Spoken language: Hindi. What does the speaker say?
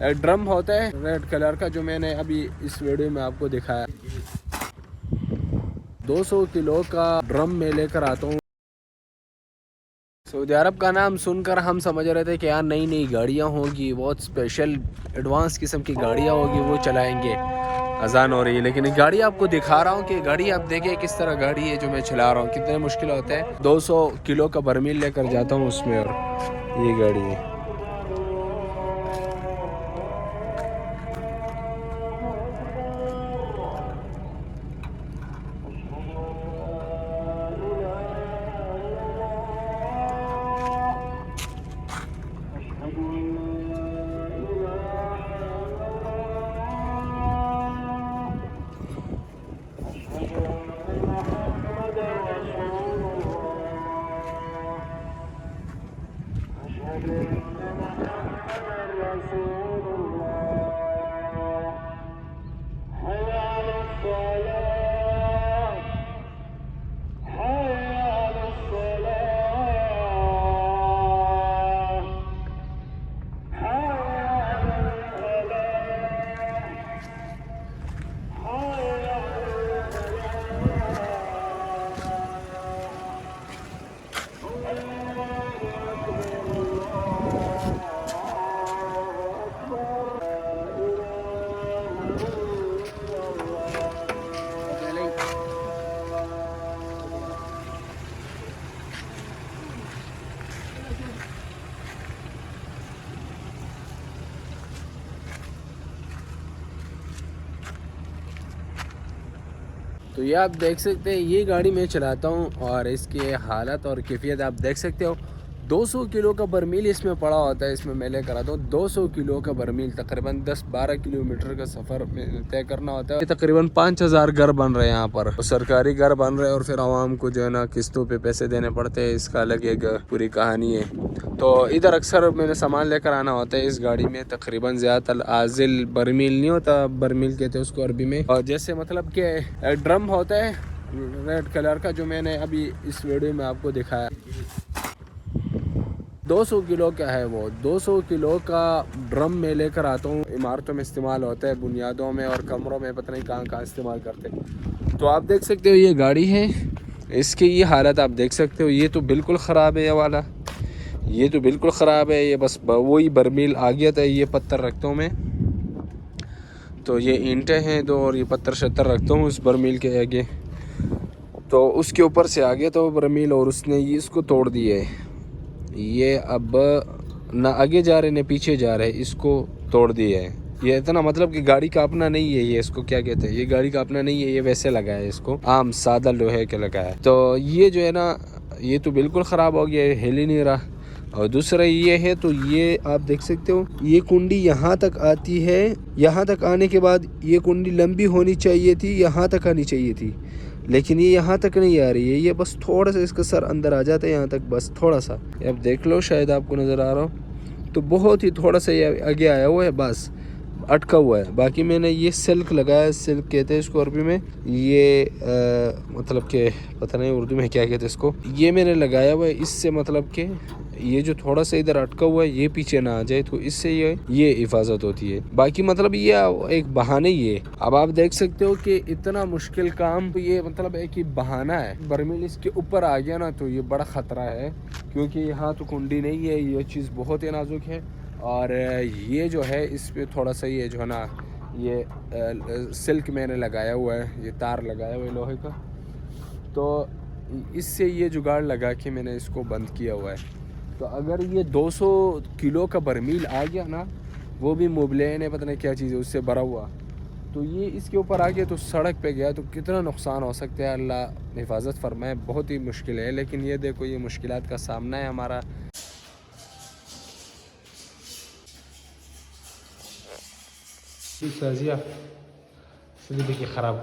ड्रम होता है रेड कलर का जो मैंने अभी इस वीडियो में आपको दिखाया। 200 किलो का ड्रम मैं लेकर आता हूँ। सऊदी अरब का नाम सुनकर हम समझ रहे थे कि यार नई नई गाड़ियाँ होंगी, बहुत स्पेशल एडवांस किस्म की गाड़ियाँ होगी, वो चलाएंगे। अजान हो रही है लेकिन गाड़ी आपको दिखा रहा हूँ कि गाड़ी आप देखिए किस तरह गाड़ी है जो मैं चला रहा हूँ, कितने मुश्किल होता है। 200 किलो का बर्मील लेकर जाता हूँ उसमें, और ये गाड़ी है। तो ये आप देख सकते हैं, ये गाड़ी मैं चलाता हूँ और इसकी हालत और कैफियत आप देख सकते हो। 200 किलो का बर्मील इसमें पड़ा होता है, इसमें मैं लेकर आता हूँ 200 किलो का बर्मील। तकरीबन 10-12 किलोमीटर का सफ़र तय करना होता है। तकरीबन 5000 घर बन रहे हैं यहाँ पर, तो सरकारी घर बन रहे हैं और फिर आवाम को जो है ना किस्तों पे पैसे देने पड़ते हैं। इसका अलग एक पूरी कहानी है। तो इधर अक्सर मैंने सामान लेकर आना होता है इस गाड़ी में। तकरीबन ज़्यादातर आजिल बर्मील नहीं होता, बर्मील कहते हैं उसको अरबी में, और जैसे मतलब कि ड्रम होता है रेड कलर का जो मैंने अभी इस वीडियो में आपको दिखाया। 200 किलो का है वो। 200 किलो का ड्रम में लेकर आता हूँ। इमारतों में इस्तेमाल होता है, बुनियादों में और कमरों में, पता नहीं कहाँ कहाँ इस्तेमाल करते हैं। तो आप देख सकते हो ये गाड़ी है, इसकी ये हालत आप देख सकते हो। ये तो बिल्कुल ख़राब है, ये वाला ये तो बिल्कुल ख़राब है। ये बस वही बर्मील आ गया था। ये पत्थर रखता हूँ मैं, तो ये ईंटें हैं दो और ये पत्थर शत्तर रखता हूँ उस बर्मील के आगे। तो उसके ऊपर से आ गया था वो बर्मील और उसने ये इसको तोड़ दिया है। ये अब ना आगे जा रहे न पीछे जा रहे, इसको तोड़ दिया है। ये इतना मतलब कि गाड़ी का अपना नहीं है ये, इसको क्या कहते हैं, ये गाड़ी का अपना नहीं है, ये वैसे लगा है, इसको आम सादा लोहे के लगा है। तो ये जो है ना, ये तो बिल्कुल ख़राब हो गया है, हिल ही नहीं रहा। और दूसरा ये है, तो ये आप देख सकते हो, ये कुंडी यहाँ तक आती है। यहाँ तक आने के बाद ये कुंडी लंबी होनी चाहिए थी, यहाँ तक आनी चाहिए थी, लेकिन ये यहाँ तक नहीं आ रही है। ये बस थोड़ा सा इसका सर अंदर आ जाता है यहाँ तक, बस थोड़ा सा। अब देख लो, शायद आपको नज़र आ रहा हो, तो बहुत ही थोड़ा सा ये आगे आया हुआ है, बस अटका हुआ है। बाकी मैंने ये सिल्क लगाया, सिल्क कहते हैं इसको अरबी में। ये मतलब कि पता नहीं उर्दू में क्या कहते हैं इसको। ये मैंने लगाया हुआ है, इससे मतलब कि ये जो थोड़ा सा इधर अटका हुआ है ये पीछे ना आ जाए, तो इससे ये हिफाजत होती है। बाकी मतलब ये एक बहाने ही है। अब आप देख सकते हो कि इतना मुश्किल काम, तो ये मतलब एक ही बहाना है। बर्मील इसके ऊपर आ गया ना तो ये बड़ा ख़तरा है, क्योंकि यहाँ तो कुंडी नहीं है, ये चीज़ बहुत ही नाजुक है। और ये जो है इस पर थोड़ा सा ये जो है ना, ये सिल्क मैंने लगाया हुआ है, ये तार लगाया हुआ है लोहे का, तो इससे ये जुगाड़ लगा के मैंने इसको बंद किया हुआ है। तो अगर ये 200 किलो का बर्मील आ गया ना, वो भी मोबलेन है, पता नहीं क्या चीज़ है उससे भरा हुआ, तो ये इसके ऊपर आ गया तो सड़क पे गया तो कितना नुकसान हो सकता है। अल्लाह हिफाजत फरमाए, बहुत ही मुश्किल है। लेकिन ये देखो, ये मुश्किलात का सामना है हमारा। देखिए ख़राब